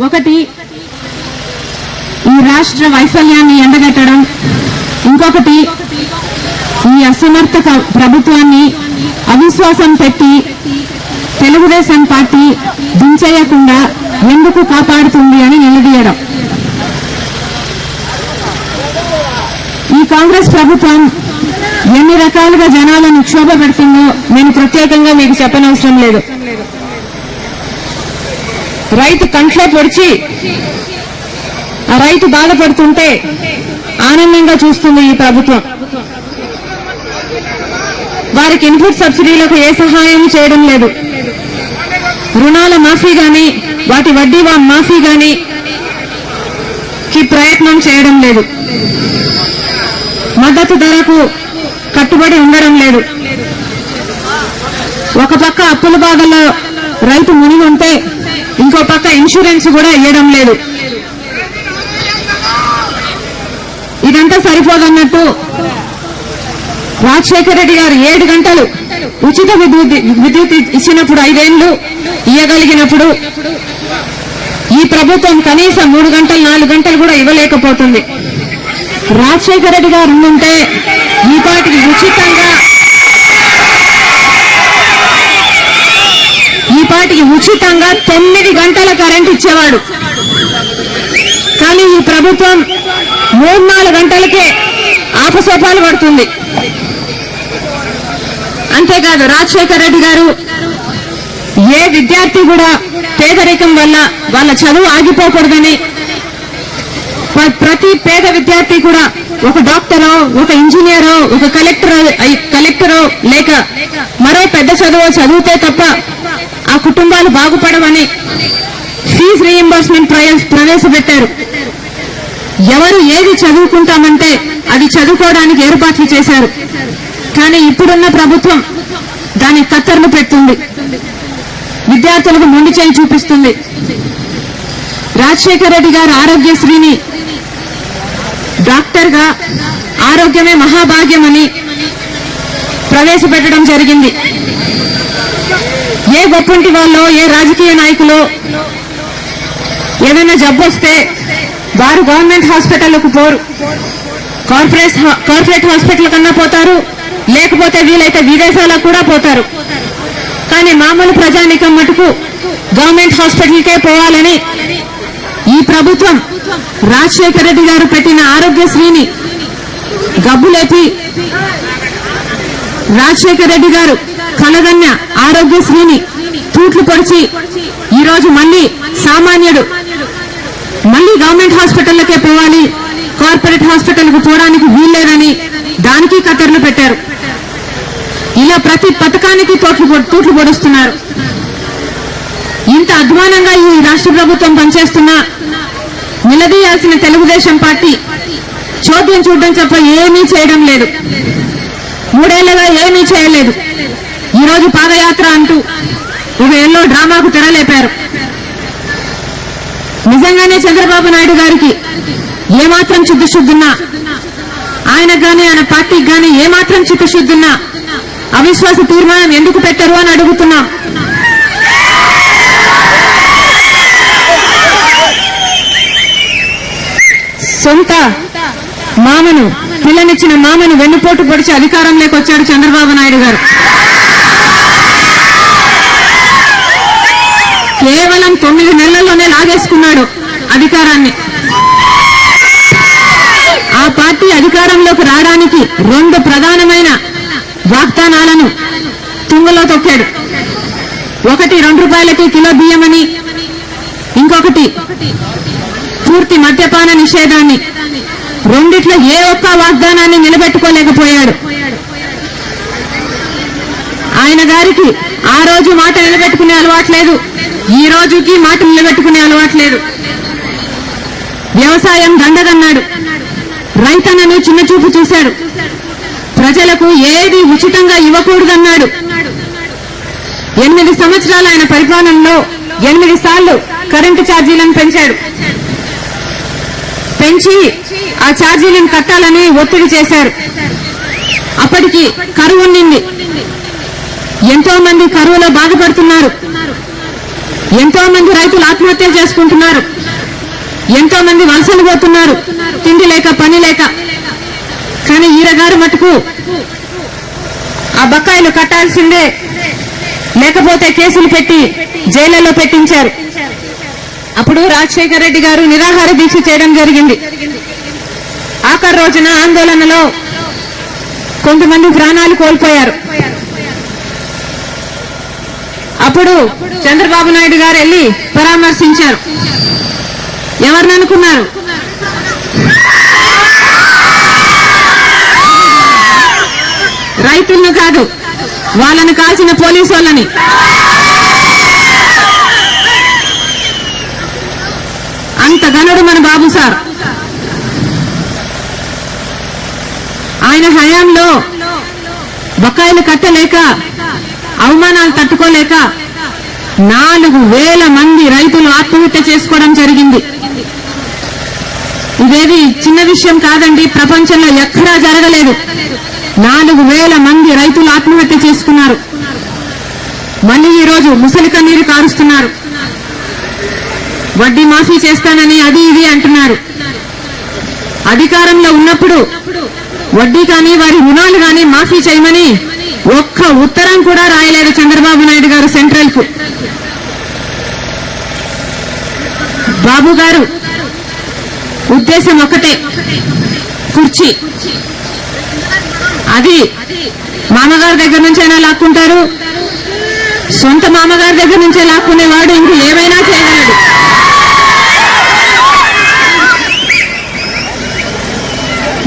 ఒకటి ఈ రాష్ట్ర వైఫల్యాన్ని ఎండగట్టడం, ఇంకొకటి ఈ అసమర్థ ప్రభుత్వాన్ని అవిశ్వాసం పెట్టి తెలుగుదేశం పార్టీ దించేయకుండా ఎందుకు కాపాడుతుంది అని నిలదీయడం. ఈ కాంగ్రెస్ ప్రభుత్వం ఎన్ని రకాలుగా జనాలను క్షోభ పెడుతుందో నేను ప్రత్యేకంగా మీకు చెప్పనవసరం లేదు. రైతు కంట్లో పొడిచి ఆ రైతు బాధపడుతుంటే ఆనందంగా చూస్తుంది ఈ ప్రభుత్వం. వారికి ఇన్పుట్ సబ్సిడీలకు ఏ సహాయం చేయడం లేదు. రుణాల మాఫీ గాని వాటి వడ్డీ మాఫీ గాని ప్రయత్నం చేయడం లేదు. మద్దతు ధరకు కట్టుబడి ఉండడం లేదు. ఒక పక్క అప్పుల బాధల్లో రైతు మునిగి ఉంటే ఇంకో పక్క ఇన్సూరెన్స్ కూడా ఇవ్వడం లేదు. ఇదంతా సరిపోదన్నట్టు రాజశేఖర రెడ్డి గారు 7 గంటలు ఉచిత విద్యుత్ ఇచ్చినప్పుడు 5 ఏళ్లు ఇవ్వగలిగినప్పుడు ఈ ప్రభుత్వం కనీసం 3 గంటలు 4 గంటలు కూడా ఇవ్వలేకపోతుంది. రాజశేఖర రెడ్డి గారు ఉంటే ఈ పాటికి ఉచితంగా 9 గంటల కరెంట్ ఇచ్చేవాడు. కానీ ఈ ప్రభుత్వం 3-4 గంటలకే ఆపసోపాలు పడుతుంది. అంతేకాదు రాజశేఖర రెడ్డి గారు ఏ విద్యార్థి కూడా పేదరికం వల్ల వాళ్ళ చదువు ఆగిపోకూడదని ప్రతి పేద విద్యార్థి కూడా ఒక డాక్టరో, ఒక ఇంజనీరో, ఒక కలెక్టరో లేక మరో పెద్ద చదువు చదివితే తప్ప ఆ కుటుంబాలు బాగుపడవని ఫీజు రీయింబర్స్మెంట్ ప్రవేశపెట్టారు. ఎవరు ఏది చదువుకుంటామంటే అది చదువుకోవడానికి ఏర్పాట్లు చేశారు. కానీ ఇప్పుడున్న ప్రభుత్వం దాని కత్తర్లు పెడుతుంది, విద్యార్థులకు మొండి చేయి చూపిస్తుంది. రాజశేఖర రెడ్డి గారు ఆరోగ్యశ్రీని డాక్టర్ గా ఆరోగ్యమే మహాభాగ్యమని ప్రవేశపెట్టడం జరిగింది. ఏ గొప్పంటి వాళ్ళో ఏ రాజకీయ నాయకులో ఏదైనా జబ్బు వస్తే వారు గవర్నమెంట్ హాస్పిటల్కు పోరు, కార్పొరేట్ హాస్పిటల్ కన్నా పోతారు, లేకపోతే వీలైతే విదేశాలకు కూడా పోతారు. కానీ మామూలు ప్రజానికం మటుకు గవర్నమెంట్ హాస్పిటల్కే పోవాలని ఈ ప్రభుత్వం రాజశేఖర రెడ్డి గారు పెట్టిన ఆరోగ్యశ్రీని గబ్బులేపి రాజశేఖర రెడ్డి గారు కలగన్న ఆరోగ్యశ్రీని తూట్లు పొడిచి ఈరోజు మళ్లీ సామాన్యుడు మళ్లీ గవర్నమెంట్ హాస్పిటల్లకే పోవాలి, కార్పొరేట్ హాస్పిటల్కు పోవడానికి వీల్లేదని దానికి కత్తెరలు పెట్టారు. ఇలా ప్రతి పథకానికి తూట్లు పొడుస్తున్నారు. ఇంత అధ్వానంగా ఈ రాష్ట్ర ప్రభుత్వం పనిచేస్తున్నా నిలదీయాల్సిన తెలుగుదేశం పార్టీ చోద్యం చూడడం తప్ప ఏమీ చేయడం లేదు. 3 ఏళ్లుగా ఏమీ చేయలేదు. ఈరోజు పాదయాత్ర అంటూ ఒక ఎల్లో డ్రామాకు తెరలేపారు. నిజంగానే చంద్రబాబు నాయుడు గారికి ఏమాత్రం చిత్తశుద్ధున్నా, ఆయనకు గాని ఆయన పార్టీకి గాని ఏమాత్రం చిత్తశుద్ధున్నా అవిశ్వాస తీర్మానం ఎందుకు పెట్టరు అని అడుగుతున్నాం. సొంత మామను, పిల్లనిచ్చిన మామను వెన్నుపోటు పొడిచి అధికారంలోకి వచ్చాడు చంద్రబాబు నాయుడు గారు. కేవలం 9 నెలల్లోనే లాగేసుకున్నాడు అధికారాన్ని. ఆ పార్టీ అధికారంలోకి రావడానికి 2 ప్రధానమైన వాగ్దానాలను తుంగలో తొక్కాడు. ఒకటి 2 రూపాయలకి కిలో బియ్యమని, ఇంకొకటి పూర్తి మద్యపాన నిషేధాన్ని. రెండిట్లో ఏ ఒక్క వాగ్దానాన్ని నిలబెట్టుకోలేకపోయాడు. ఆయన గారికి ఆ రోజు మాట నిలబెట్టుకునే అలవాట్లేదు, ఈ రోజుకి మాట నిలబెట్టుకునే అలవాట్లేదు. వ్యవసాయం దండగన్నాడు, రైతన్నను చిన్న చూపు చూశాడు, ప్రజలకు ఏది ఉచితంగా ఇవ్వకూడదన్నాడు. 8 సంవత్సరాల ఆయన పరిపాలనలో 8 సార్లు కరెంటు ఛార్జీలను పెంచి ఆ ఛార్జీలను కట్టాలని ఒత్తిడి చేశారు. అప్పటికి కరువు ఉండింది, ఎంతో మంది కరువులో బాధపడుతున్నారు. ఎంతో మంది రైతులు ఆత్మహత్యలు చేసుకుంటున్నారు, ఎంతో మంది వలసలు పోతున్నారు, తిండి లేక పని లేక. కానీ ఈరగారు మటుకు ఆ బకాయిలు కట్టాల్సిందే, లేకపోతే కేసులు పెట్టి జైళ్లలో పెట్టించారు. అప్పుడు రాజశేఖర రెడ్డి గారు నిరాహార దీక్ష చేయడం జరిగింది. ఆఖరి రోజున ఆందోళనలో కొంతమంది ప్రాణాలు కోల్పోయారు. అప్పుడు చంద్రబాబు నాయుడు గారు వెళ్లి పరామర్శించారు. ఎవరిని అనుకున్నారు? రైతులను కాదు, వాళ్ళని కాల్చిన పోలీసు వాళ్ళని. అంత గనుడు మన బాబు సార్. ఆయన హయాంలో బకాయిలు కట్టలేక, అవమానాలు తట్టుకోలేక 4,000 మంది రైతులు ఆత్మహత్య చేసుకోవడం జరిగింది. ఇదేది చిన్న విషయం కాదండి, ప్రపంచంలో ఎక్కడా జరగలేదు. 4,000 మంది రైతులు ఆత్మహత్య చేసుకున్నారు. మళ్ళీ ఈ రోజు ముసలి కన్నీరు కారుస్తున్నారు. వడ్డీ మాఫీ చేస్తానని అది ఇది అంటున్నారు. అధికారంలో ఉన్నప్పుడు వడ్డీ కానీ వారి రుణాలు కానీ మాఫీ చేయమని ఒక్క ఉత్తరం కూడా రాయలేదు చంద్రబాబు నాయుడు గారు సెంట్రల్ కు. బాబు గారు ఉద్దేశం ఒకటే, కుర్చీ. అది మామగారి దగ్గర నుంచైనా లాక్కుంటారు, సొంత మామగారి దగ్గర నుంచే లాక్కునేవాడు ఇంక ఏమైనా చేయగలడు.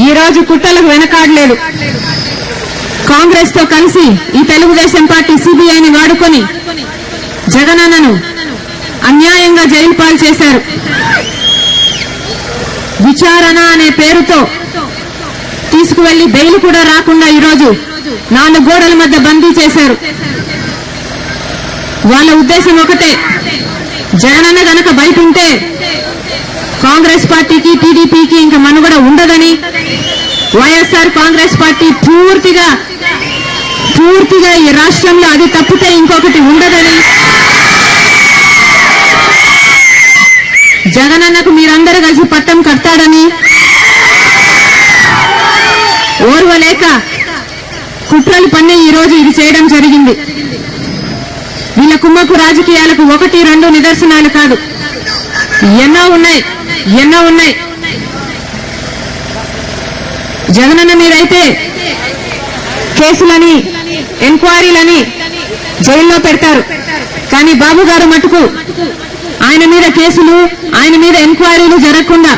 ఈ రోజు కుట్రలకు వెనకాడలేదు. కాంగ్రెస్ తో కలిసి ఈ తెలుగుదేశం పార్టీ సిబిఐని వాడుకొని జగనన్నను అన్యాయంగా జైలు పాలు చేశారు. విచారణ అనే పేరుతో తీసుకువెళ్లి బెయిల్ కూడా రాకుండా ఈరోజు 4 గోడల మధ్య బందీ చేశారు. వాళ్ళ ఉద్దేశం ఒకటే, జగనన్న గనక బయట ఉంటే కాంగ్రెస్ పార్టీకి టీడీపీకి ఇంకా మనుగడ ఉండదని, వైఎస్ఆర్ కాంగ్రెస్ పార్టీ పూర్తిగా ఈ రాష్ట్రంలో అది తప్పితే ఇంకొకటి ఉండదని, జగనన్నకు మీరందరూ కలిసి పట్టం కడతాడని ఓర్వలేక కుట్రలు పన్నే ఈ రోజు ఇది చేయడం జరిగింది. వీళ్ళ కుమ్మకు రాజకీయాలకు 1, 2 నిదర్శనాలు కాదు, ఎన్నో ఉన్నాయి. జగనన్న మీరైతే కేసులని, ఎంక్వైరీలని జైల్లో పెడతారు. కానీ బాబు గారు మటుకు ఆయన మీద కేసులు, ఆయన మీద ఎంక్వైరీలు జరగకుండా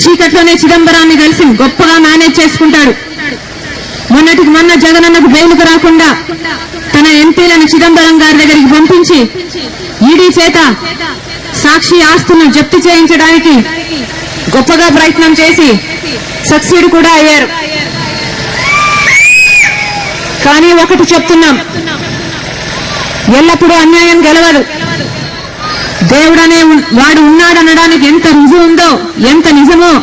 చీకట్లోనే చిదంబరాన్ని కలిసి గొప్పగా మేనేజ్ చేసుకుంటాడు. మొన్నటికి మొన్న జగనన్నకు బెయిలుకు రాకుండా తన ఎంపీలను చిదంబరం గారి దగ్గరికి పంపించి ఈడీ చేత సాక్షి ఆస్తులను జప్తు చేయించడానికి గొప్పగా ప్రయత్నం చేసి సక్సీడ్ కూడా అయ్యారు. కానీ ఒకటి చెప్తున్నాం, ఎల్లప్పుడూ అన్యాయం గెలవదు. దేవుడనే వాడు ఉన్నాడనడానికి ఎంత రుజువు ఉందో, ఎంత నిజమో,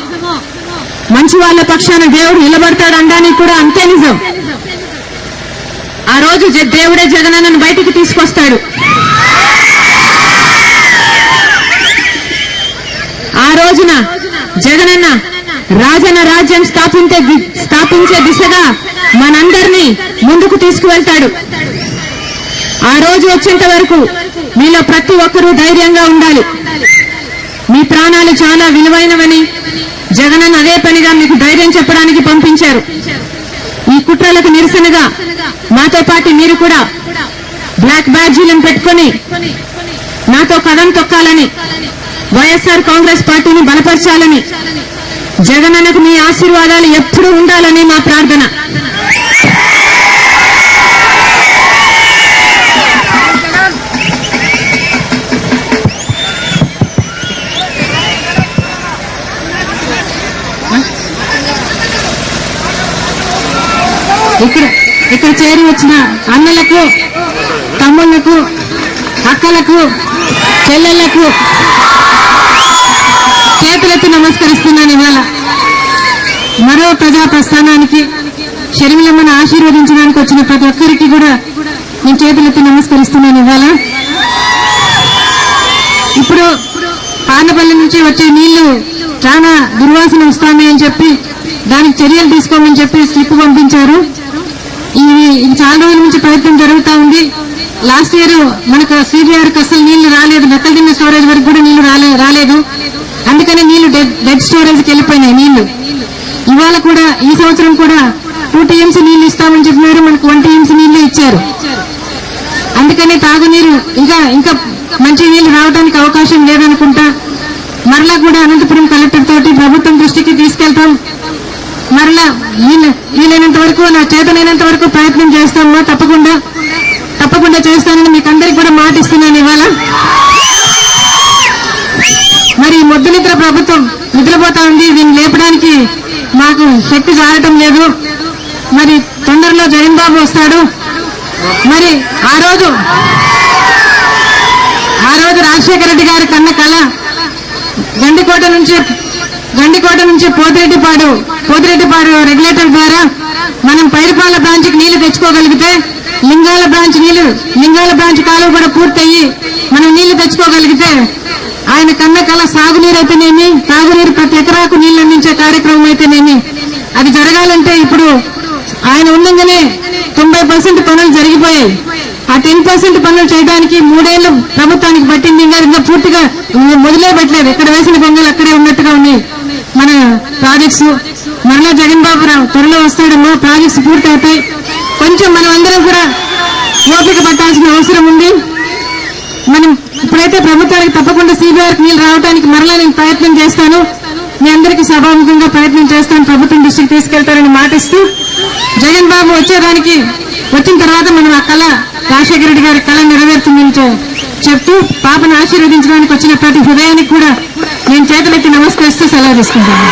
మంచి వాళ్ళ పక్షాన దేవుడు నిలబడతాడనడానికి కూడా అంతే నిజం. ఆ రోజు దేవుడే జగనన్నను బయటికి తీసుకొస్తాడు. ఆ రోజున జగనన్న రాజన్న రాజ్యం స్థాపించే దిశగా మనందరినీ ముందుకు తీసుకువెళ్తాడు. ఆ రోజు వచ్చేంత వరకు మీలో ప్రతి ఒక్కరూ ధైర్యంగా ఉండాలి. మీ ప్రాణాలు చాలా విలువైనవని జగనన్న అదే పనిగా మీకు ధైర్యం చెప్పడానికి పంపించారు. ఈ కుట్రలకు నిరసనగా నాతో పాటు మీరు కూడా బ్లాక్ బ్యాడ్జీలను పెట్టుకుని నాతో కదం తొక్కాలని, వైఎస్ఆర్ కాంగ్రెస్ పార్టీని బలపరచాలని, జగనన్నకు మీ ఆశీర్వాదాలు ఎప్పుడూ ఉండాలని మా ప్రార్థన. ఇక్కడ చేరి వచ్చిన అన్నలకు, తమ్ముళ్లకు, అక్కలకు, చెల్లెళ్లకు చేతులెత్తి నమస్కరిస్తున్నాను. ఇవాళ మరో ప్రజా ప్రస్థానానికి షర్మిలమ్మను ఆశీర్వదించడానికి వచ్చిన ప్రతి ఒక్కరికి కూడా నేను చేతులెత్తి నమస్కరిస్తున్నాను. ఇవాళ ఇప్పుడు పానపల్లి నుంచి వచ్చే నీళ్లు చాలా దుర్వాసన వస్తాయని చెప్పి దానికి చర్యలు తీసుకోమని చెప్పి స్లిప్ పంపించారు. ఇది చాలా రోజుల నుంచి ప్రయత్నం జరుగుతూ ఉంది. లాస్ట్ ఇయర్ మనకు CBR కి అసలు నీళ్లు రాలేదు, మెత్తదిన్న స్టోరేజ్ వరకు కూడా నీళ్లు రాలేదు. అందుకనే నీళ్లు డెడ్ స్టోరేజ్ కి వెళ్ళిపోయినాయి నీళ్లు. ఇవాళ కూడా ఈ సంవత్సరం కూడా 2 TMC నీళ్లు ఇస్తామని చెప్పినారు, మనకు 1 TMC నీళ్లు ఇచ్చారు. అందుకని తాగునీరు ఇంకా మంచి నీళ్లు రావడానికి అవకాశం లేదనుకుంటా. మరలా కూడా అనంతపురం కలెక్టర్ తోటి ప్రభుత్వం దృష్టికి తీసుకెళ్తాం. మరలా వీలైనంత వరకు, నా చేతనైనంత వరకు ప్రయత్నం చేస్తామా, తప్పకుండా చేస్తానని మీకు అందరికి కూడా మాట ఇస్తున్నాను. ఇవాళ మరి మొద్దు నిద్ర ప్రభుత్వం నిద్రపోతా ఉంది, దీన్ని లేపడానికి మాకు శక్తి చాలటం లేదు. మరి తొందరలో జగన్ బాబు వస్తాడు. మరి ఆ రోజు రాజశేఖర రెడ్డి గారి కన్న కళ గండికోట నుంచి పోతిరెడ్డిపాడు రెగ్యులేటర్ ద్వారా మనం పైడిపాల బ్రాంచ్ కి నీళ్లు తెచ్చుకోగలిగితే, లింగాల బ్రాంచ్ కాలువ కూడా పూర్తయ్యి మనం నీళ్లు తెచ్చుకోగలిగితే, ఆయన కన్న కళ సాగునీరు అయితేనేమి, తాగునీరు ప్రతి ఎకరాకు నీళ్లు అందించే కార్యక్రమం అయితేనేమి, అది జరగాలంటే ఇప్పుడు ఆయన ఉండగానే 90% పనులు జరిగిపోయాయి. ఆ 10% పనులు చేయడానికి 3 ఏళ్లు ప్రభుత్వానికి పట్టింది. ఇంకా పూర్తిగా మొదలే పెట్టలేదు, ఎక్కడ వేసిన బొంగలు అక్కడే ఉన్నట్టుగా ఉన్నాయి మన ప్రాజెక్ట్స్. మరలా జగన్ బాబు త్వరలో వస్తాడేమో, ప్రాజెక్ట్స్ పూర్తి అవుతాయి. కొంచెం మనం అందరం కూడా ఓపిక పట్టాల్సిన అవసరం ఉంది. మనం ఇప్పుడైతే ప్రభుత్వానికి తప్పకుండా CBR కి నీళ్లు రావడానికి మరలా నేను ప్రయత్నం చేస్తాను. మీ అందరికీ సభాముఖంగా ప్రయత్నం చేస్తాను, ప్రభుత్వం దృష్టికి తీసుకెళ్తారని మాటిస్తూ, జగన్ బాబు వచ్చిన తర్వాత మనం ఆ కళ, రాజశేఖర రెడ్డి గారి కళ నెరవేరుతుందని చెప్తూ, పాపను ఆశీర్వదించడానికి వచ్చిన ప్రతి హృదయానికి కూడా నేను చేతులెత్తి నమస్కరిస్తూ సెలవు తీసుకుంటాను.